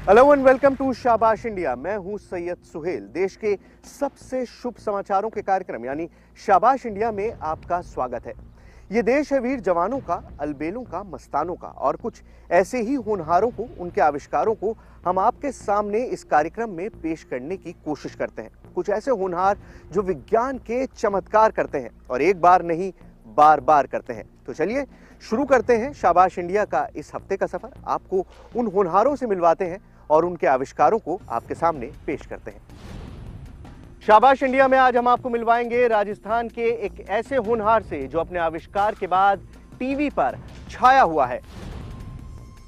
Hello and welcome to शाबाश India. मैं हूं सैयद सुहेल। देश के सबसे शुभ समाचारों के कार्यक्रम यानी शाबाश इंडिया में आपका स्वागत है। ये देश है वीर जवानों का, अलबेलों का, मस्तानों का और कुछ ऐसे ही होनहारों को, उनके आविष्कारों को हम आपके सामने इस कार्यक्रम में पेश करने की कोशिश करते हैं। कुछ ऐसे होनहार जो विज्ञान के चमत्कार करते हैं और एक बार नहीं बार बार करते हैं। तो चलिए शुरू करते हैं शाबाश इंडिया का इस हफ्ते का सफर। आपको उन होनहारों से मिलवाते हैं और उनके आविष्कारों को आपके सामने पेश करते हैं। शाबाश इंडिया में आज हम आपको मिलवाएंगे राजस्थान के एक ऐसे होनहार से जो अपने आविष्कार के बाद टीवी पर छाया हुआ है।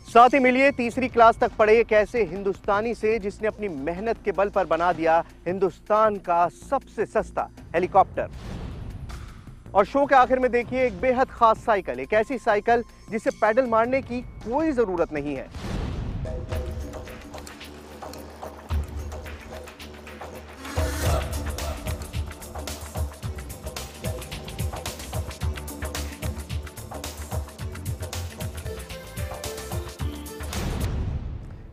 साथ ही मिलिए तीसरी क्लास तक पढ़े एक ऐसे हिंदुस्तानी से जिसने अपनी मेहनत के बल पर बना दिया हिंदुस्तान का सबसे सस्ता हेलीकॉप्टर। और शो के आखिर में देखिए एक बेहद खास साइकिल, एक ऐसी साइकिल जिसे पैडल मारने की कोई जरूरत नहीं है।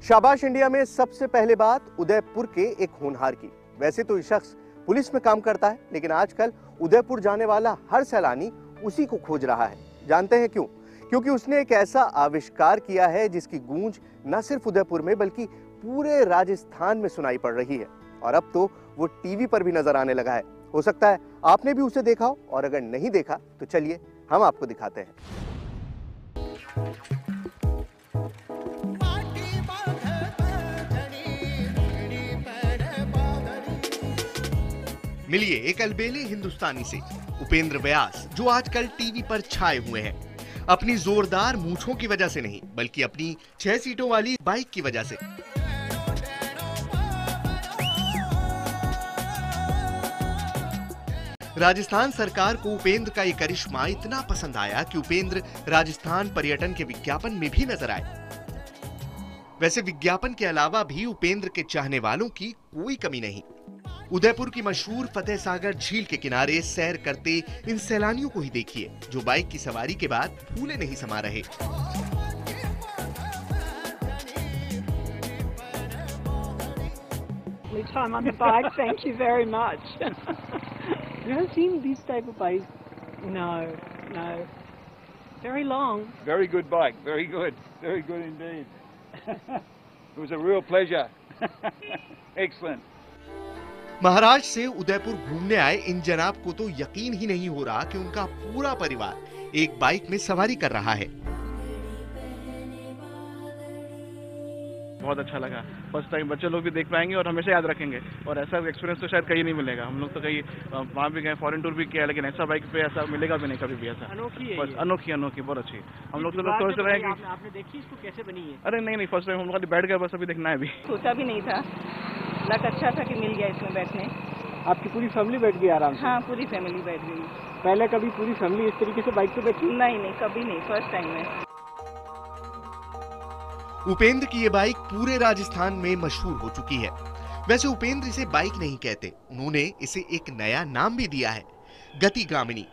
शाबाश इंडिया में सबसे पहले बात उदयपुर के एक होनहार की। वैसे तो ये शख्स पुलिस में काम करता है, लेकिन आजकल उदयपुर जाने वाला हर सैलानी उसी को खोज रहा है। जानते हैं क्यों? क्योंकि उसने एक ऐसा आविष्कार किया है जिसकी गूंज न सिर्फ उदयपुर में बल्कि पूरे राजस्थान में सुनाई पड़ रही है। और अब तो वो टीवी पर भी नजर आने लगा है। हो सकता है आपने भी उसे देखा हो, और अगर नहीं देखा तो चलिए हम आपको दिखाते हैं। मिलिए एक अलबेले हिंदुस्तानी से, उपेंद्र व्यास, जो आजकल टीवी पर छाए हुए हैं। अपनी जोरदार मूंछों की वजह से नहीं, बल्कि अपनी 6 सीटों वाली बाइक की वजह से। राजस्थान सरकार को उपेंद्र का ये करिश्मा इतना पसंद आया कि उपेंद्र राजस्थान पर्यटन के विज्ञापन में भी नजर आए। वैसे विज्ञापन के अलावा भी उपेंद्र के चाहने वालों की कोई कमी नहीं। उदयपुर की मशहूर फतेह सागर झील के किनारे सैर करते इन सैलानियों को ही देखिए, जो बाइक की सवारी के बाद फूले नहीं समा रहे। Time on the bike, thank you very much. You haven't seen these type of bikes? No, no. Very long. Very good bike, very good indeed. It was a real pleasure. Excellent. Maharashtra से उदयपुर घूमने आए इन जनाब को तो यकीन ही नहीं हो रहा कि उनका पूरा परिवार एक बाइक में सवारी कर रहा है। बहुत अच्छा लगा। फर्स्ट टाइम बच्चे लोग भी देख पाएंगे और हमेशा याद रखेंगे, और ऐसा एक्सपीरियंस तो शायद कहीं नहीं मिलेगा। हम लोग तो कहीं वहाँ भी गए, फॉरेन टूर भी किया, लेकिन ऐसा बाइक पे ऐसा मिलेगा भी नहीं कभी भी। ऐसा अनोखी बहुत अच्छी। हम लोग तो सोच रहे हैं कि आपने देखी इसको कैसे बनी है? अरे नहीं, फर्स्ट टाइम हम खाली बैठ गए, बस अभी देखना है। अभी सोचा भी नहीं था, लक अच्छा था कि मिल गया इसमें बैठने। आपकी पूरी फैमिली बैठ गई आराम से? हाँ, पूरी फैमिली बैठ गई। पहले कभी पूरी फैमिली इस तरीके से बाइक पे बैठी? नहीं, कभी नहीं, फर्स्ट टाइम में। उपेंद्र की ये बाइक पूरे राजस्थान में मशहूर हो चुकी है। वैसे उपेंद्र इसे बाइक नहीं कहते, उन्होंने इसे एक नया नाम भी दिया है, गतिगामिनी।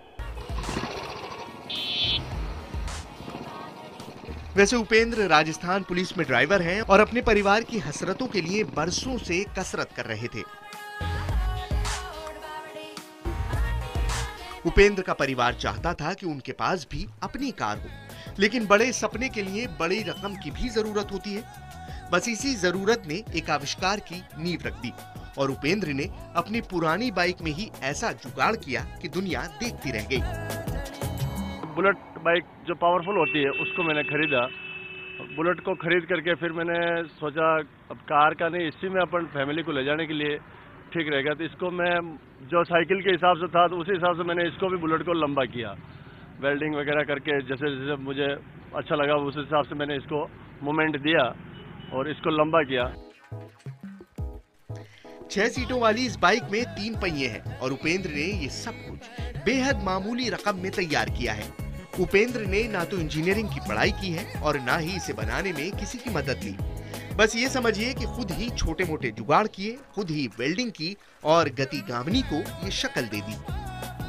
वैसे उपेंद्र राजस्थान पुलिस में ड्राइवर हैं और अपने परिवार की हसरतों के लिए बरसों से कसरत कर रहे थे। उपेंद्र का परिवार चाहता था कि उनके पास भी अपनी कार हो, लेकिन बड़े सपने के लिए बड़ी रकम की भी जरूरत होती है। बस इसी जरूरत ने एक आविष्कार की नींव रख दी और उपेंद्र ने अपनी पुरानी बाइक में ही ऐसा जुगाड़ किया कि दुनिया देखती रह गई। बुलेट बाइक जो पावरफुल होती है उसको मैंने खरीदा। बुलेट को खरीद करके फिर मैंने सोचा अब कार का नहीं, इसी में अपन फैमिली को ले जाने के लिए ठीक रहेगा। तो इसको मैं जो साइकिल के हिसाब से था तो उसी हिसाब से मैंने इसको भी बुलेट को लंबा किया, वेल्डिंग वगैरह करके जैसे जैसे मुझे अच्छा लगा उस हिसाब से मैंने इसको मूवमेंट दिया और इसको लंबा किया। 6 सीटों वाली इस बाइक में 3 पहिए हैं और उपेंद्र ने ये सब कुछ बेहद मामूली रकम में तैयार किया है। उपेंद्र ने ना तो इंजीनियरिंग की पढ़ाई की है और ना ही इसे बनाने में किसी की मदद ली। बस ये समझिए कि खुद ही छोटे मोटे जुगाड़ किए, खुद ही वेल्डिंग की और गतिगामिनी को ये शक्ल दे दी।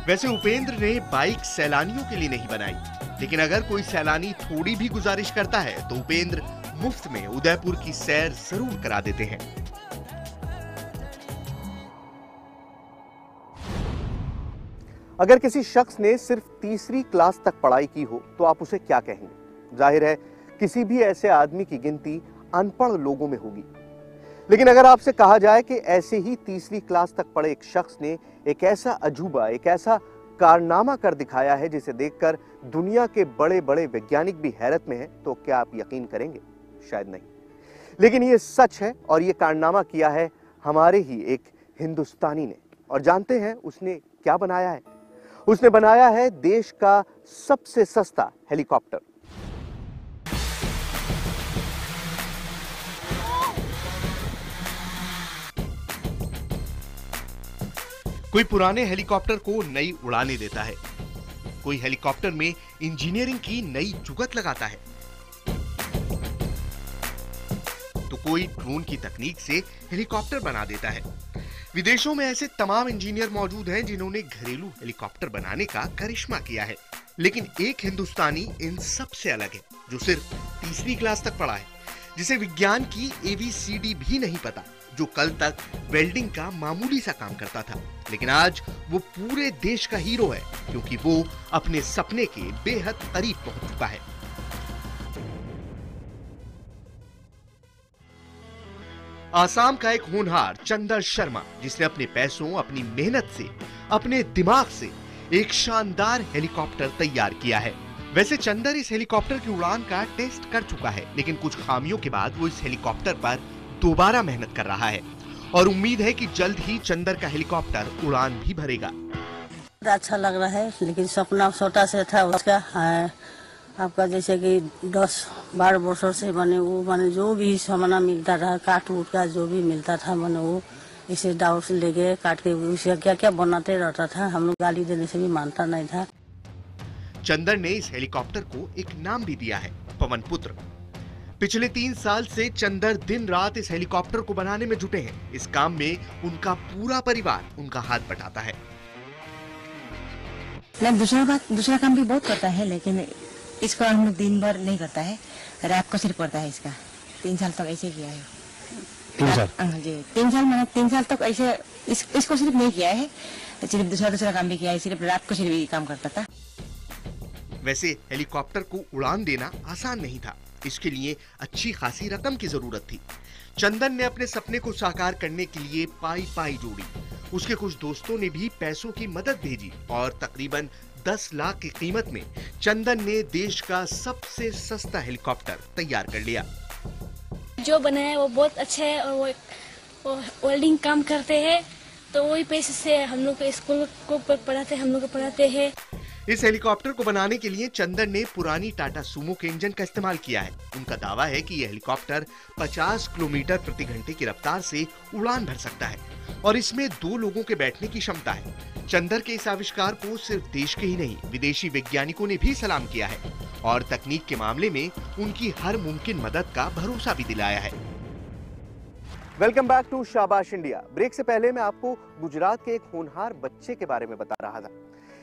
वैसे उपेंद्र ने बाइक सैलानियों के लिए नहीं बनाई, लेकिन अगर कोई सैलानी थोड़ी भी गुजारिश करता है तो उपेंद्र मुफ्त में उदयपुर की सैर जरूर करा देते हैं। अगर किसी शख्स ने सिर्फ तीसरी क्लास तक पढ़ाई की हो तो आप उसे क्या कहेंगे? जाहिर है किसी भी ऐसे आदमी की गिनती अनपढ़ लोगों में होगी। लेकिन अगर आपसे कहा जाए कि ऐसे ही तीसरी क्लास तक पढ़े एक शख्स ने एक ऐसा अजूबा, एक ऐसा कारनामा कर दिखाया है जिसे देखकर दुनिया के बड़े बड़े वैज्ञानिक भी हैरत में हैं, तो क्या आप यकीन करेंगे? शायद नहीं। लेकिन ये सच है और ये कारनामा किया है हमारे ही एक हिंदुस्तानी ने। और जानते हैं उसने क्या बनाया है? उसने बनाया है देश का सबसे सस्ता हेलीकॉप्टर। कोई पुराने हेलीकॉप्टर को नई उड़ानें देता है, कोई हेलीकॉप्टर में इंजीनियरिंग की नई जुगत लगाता है, तो कोई ड्रोन की तकनीक से हेलीकॉप्टर बना देता है। विदेशों में ऐसे तमाम इंजीनियर मौजूद हैं जिन्होंने घरेलू हेलीकॉप्टर बनाने का करिश्मा किया है। लेकिन एक हिंदुस्तानी इन सब से अलग है, जो सिर्फ तीसरी क्लास तक पढ़ा है, जिसे विज्ञान की ABCD भी नहीं पता, जो कल तक वेल्डिंग का मामूली सा काम करता था, लेकिन आज वो पूरे देश का हीरो है क्योंकि वो अपने सपने के बेहद करीब पहुंच चुका है। आसाम का एक होनहार चंदर शर्मा, जिसने अपने पैसों, अपनी मेहनत से, अपने दिमाग से एक शानदार हेलीकॉप्टर तैयार किया है। वैसे चंदर इस हेलीकॉप्टर की उड़ान का टेस्ट कर चुका है, लेकिन कुछ खामियों के बाद वो इस हेलीकॉप्टर पर दोबारा मेहनत कर रहा है और उम्मीद है कि जल्द ही चंदर का हेलीकॉप्टर उड़ान भी भरेगा। अच्छा लग रहा है, लेकिन सपना छोटा से था उसका। आपका जैसे कि 10-12 वर्षों से मैंने जो भी सामान मिलता था, काट उठ का जो भी मिलता था, मैंने वो इसे दाव से लेके काट के उसे क्या क्या बनाते रहता था। हम लोग गाली देने से भी मानता नहीं था। चंदर ने इस हेलीकॉप्टर को एक नाम भी दिया है, पवन पुत्र। पिछले 3 साल से चंदर दिन रात इस हेलीकॉप्टर को बनाने में जुटे हैं। इस काम में उनका पूरा परिवार उनका हाथ बटाता है। दूसरा काम भी बहुत करता है, लेकिन इसको हम लोग दिन भर नहीं करता है, रात को सिर्फ करता है। इसका 3 साल तक ऐसे किया है। 3 साल? जी 3 साल, मैंने 3 साल तक ऐसे इसको सिर्फ नहीं किया है, सिर्फ दूसरा काम भी किया है। सिर्फ रात को सिर्फ ये काम करता था। वैसे हेलीकॉप्टर को उड़ान देना आसान नहीं था, इसके लिए अच्छी खासी रकम की जरूरत थी। चंदन ने अपने सपने को साकार करने के लिए पाई जोड़ी। उसके कुछ दोस्तों ने भी पैसों की मदद भेजी और तकरीबन 10 लाख की कीमत में चंदन ने देश का सबसे सस्ता हेलीकॉप्टर तैयार कर लिया। जो बनाया वो बहुत अच्छा है और वो वेल्डिंग काम करते हैं, तो वही पैसे से हम लोग को स्कूल को पढ़ाते हैं। इस हेलीकॉप्टर को बनाने के लिए चंदन ने पुरानी टाटा सूमो के इंजन का इस्तेमाल किया है। उनका दावा है कि यह हेलीकॉप्टर 50 किलोमीटर प्रति घंटे की रफ्तार से उड़ान भर सकता है और इसमें 2 लोगों के बैठने की क्षमता है। चंदर के इस आविष्कार को सिर्फ देश के ही नहीं, विदेशी वैज्ञानिकों ने भी सलाम किया है और तकनीक के मामले में उनकी हर मुमकिन मदद का भरोसा भी दिलाया है। वेलकम बैक टू शाबाश इंडिया। ब्रेक से पहले मैं आपको गुजरात के एक होनहार बच्चे के बारे में बता रहा था।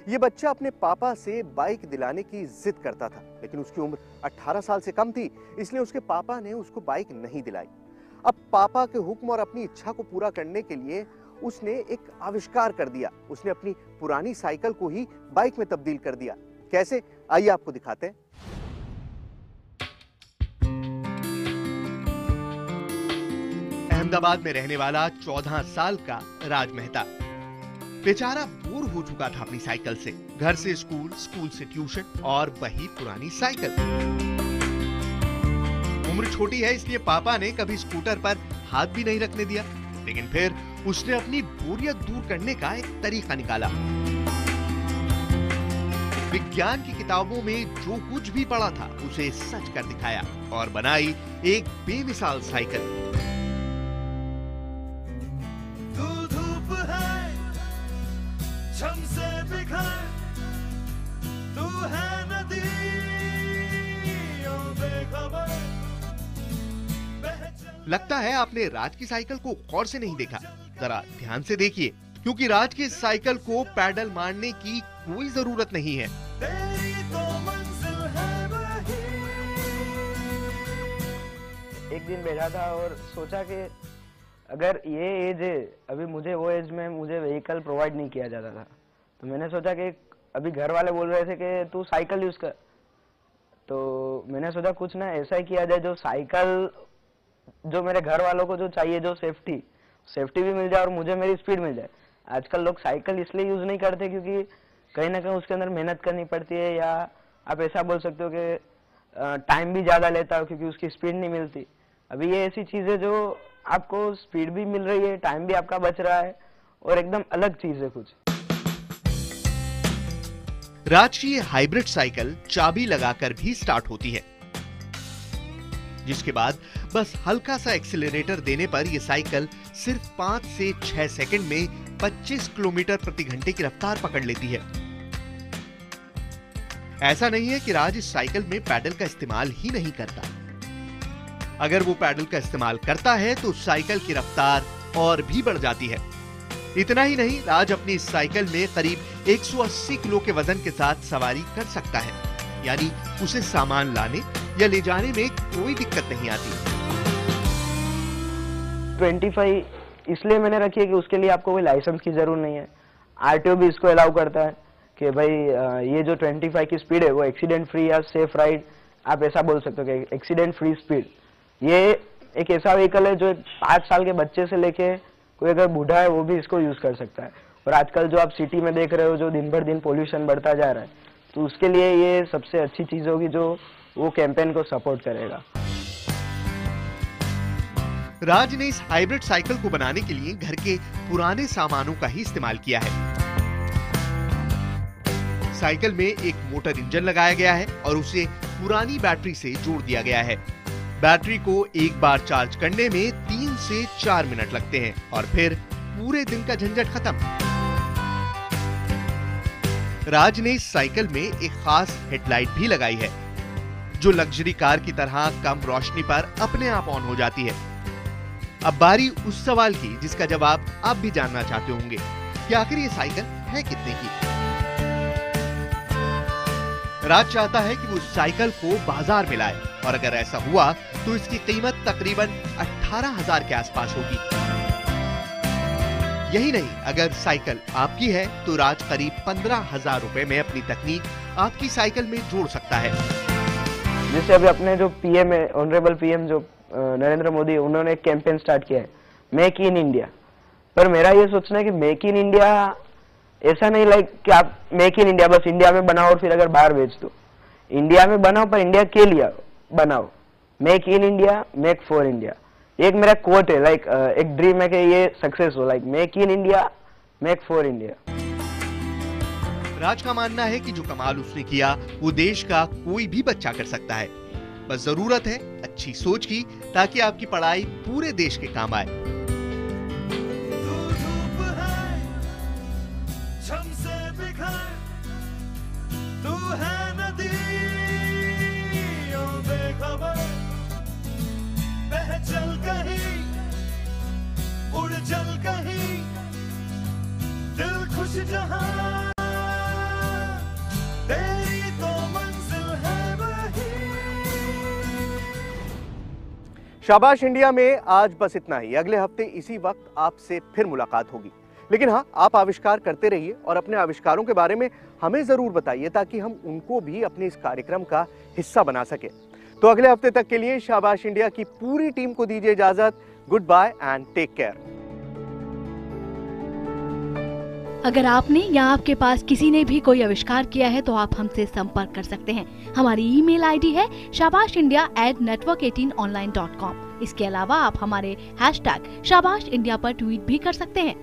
ये बच्चा अपने पापा से बाइक दिलाने की जिद करता था, लेकिन उसकी उम्र 18 साल से कम थी, इसलिए उसके पापा ने उसको बाइक नहीं दिलाई। अब पापा के हुक्म और अपनी इच्छा को पूरा करने के लिए उसने एक आविष्कार कर दिया। उसने अपनी पुरानी साइकिल को ही बाइक में तब्दील कर दिया। कैसे? आइए आपको दिखाते हैं। अहमदाबाद में रहने वाला 14 साल का राज मेहता बेचारा बोर हो चुका था अपनी साइकिल से। घर से स्कूल, स्कूल से ट्यूशन और वही पुरानी साइकिल। उम्र छोटी है इसलिए पापा ने कभी स्कूटर पर हाथ भी नहीं रखने दिया, लेकिन फिर उसने अपनी बोरियत दूर करने का एक तरीका निकाला। विज्ञान की किताबों में जो कुछ भी पढ़ा था उसे सच कर दिखाया और बनाई एक बेमिसाल साइकिल। लगता है आपने राज की साइकिल को गौर से नहीं देखा। जरा ध्यान से देखिए, क्योंकि राज की साइकिल को पैडल मारने की कोई जरूरत नहीं है। दिन बैठा था और सोचा कि अगर ये एज है, अभी मुझे वो एज में मुझे व्हीकल प्रोवाइड नहीं किया जाता था, तो मैंने सोचा कि अभी घर वाले बोल रहे थे कि तू साइकिल यूज़ कर, तो मैंने सोचा कुछ ना ऐसा ही किया जाए जो साइकिल, जो मेरे घर वालों को जो चाहिए, जो सेफ्टी भी मिल जाए और मुझे मेरी स्पीड मिल जाए। आजकल लोग साइकिल इसलिए यूज़ नहीं करते क्योंकि कहीं ना कहीं उसके अंदर मेहनत करनी पड़ती है, या आप ऐसा बोल सकते हो कि टाइम भी ज़्यादा लेता हो क्योंकि उसकी स्पीड नहीं मिलती। अभी ये ऐसी चीज़ है जो आपको स्पीड भी मिल रही है, टाइम भी आपका बच रहा है और एकदम अलग चीज़ है कुछ। राज की ये हाइब्रिड साइकिल चाबी लगाकर भी स्टार्ट होती है, जिसके बाद बस हल्का सा एक्सीलरेटर देने पर यह साइकिल सिर्फ 5 से 6 सेकंड में 25 किलोमीटर प्रति घंटे की रफ्तार पकड़ लेती है। ऐसा नहीं है कि राज इस साइकिल में पैडल का इस्तेमाल ही नहीं करता। अगर वो पैडल का इस्तेमाल करता है तो साइकिल की रफ्तार और भी बढ़ जाती है। इतना ही नहीं, राज अपनी इस साइकिल में करीब 180 किलो के वजन के साथ सवारी कर सकता है, यानी उसे सामान लाने या ले जाने में कोई दिक्कत नहीं आती। 25 इसलिए मैंने रखी है कि उसके लिए आपको कोई लाइसेंस की जरूरत नहीं है। आरटीओ भी इसको अलाउ करता है कि भाई ये जो 25 की स्पीड है वो एक्सीडेंट फ्री या सेफ राइड, आप ऐसा बोल सकते हो कि एक्सीडेंट फ्री स्पीड। ये एक ऐसा व्हीकल है जो 5 साल के बच्चे से लेके कोई अगर बूढ़ा है वो भी इसको यूज कर सकता है। और आजकल जो आप सिटी में देख रहे हो, जो दिन भर दिन पोल्यूशन बढ़ता जा रहा है, तो उसके लिए ये सबसे अच्छी चीज होगी जो वो कैंपेन को सपोर्ट करेगा। राज ने इस हाइब्रिड साइकिल को बनाने के लिए घर के पुराने सामानों का ही इस्तेमाल किया है। साइकिल में एक मोटर इंजन लगाया गया है और उसे पुरानी बैटरी से जोड़ दिया गया है। बैटरी को एक बार चार्ज करने में 3 से 4 मिनट लगते हैं और फिर पूरे दिन का झंझट खत्म। राज ने इस साइकिल में एक खास हेडलाइट भी लगाई है, जो लग्जरी कार की तरह कम रोशनी पर अपने आप ऑन हो जाती है। अब बारी उस सवाल की जिसका जवाब आप भी जानना चाहते होंगे कि आखिर ये साइकिल है कितने की। राज चाहता है कि वो साइकिल को बाजार में लाए, और अगर ऐसा हुआ तो इसकी कीमत तकरीबन 18,000 के आसपास होगी। यही नहीं, अगर साइकिल आपकी है तो राज करीब 15,000 रुपए में अपनी तकनीक आपकी साइकिल में जोड़ सकता है। जैसे अभी अपने जो पीएम है, ऑनरेबल पीएम जो नरेंद्र मोदी, उन्होंने एक कैंपेन स्टार्ट किया है, मेक इन इंडिया। पर मेरा ये सोचना है कि मेक इन इंडिया ऐसा नहीं लाइक कि आप मेक इन इंडिया बस इंडिया में बनाओ और फिर अगर बाहर बेच दो। इंडिया में बनाओ पर इंडिया के लिए बनाओ। Make in India, make for India. एक मेरा कोट है, लाइक एक ड्रीम है कि ये सक्सेस हो, like make in India, make for India. Raj का मानना है कि जो कमाल उसने किया वो देश का कोई भी बच्चा कर सकता है। बस जरूरत है अच्छी सोच की, ताकि आपकी पढ़ाई पूरे देश के काम आए। शाबाश इंडिया में आज बस इतना ही। अगले हफ्ते इसी वक्त आपसे फिर मुलाकात होगी। लेकिन हाँ, आप आविष्कार करते रहिए और अपने आविष्कारों के बारे में हमें जरूर बताइए, ताकि हम उनको भी अपने इस कार्यक्रम का हिस्सा बना सके। तो अगले हफ्ते तक के लिए शाबाश इंडिया की पूरी टीम को दीजिए इजाजत। Good bye and take care. अगर आपने या आपके पास किसी ने भी कोई आविष्कार किया है तो आप हमसे संपर्क कर सकते हैं। हमारी ईमेल आईडी है shabashindia@network18online.com। इसके अलावा आप हमारे #शाबाश इंडिया पर ट्वीट भी कर सकते हैं।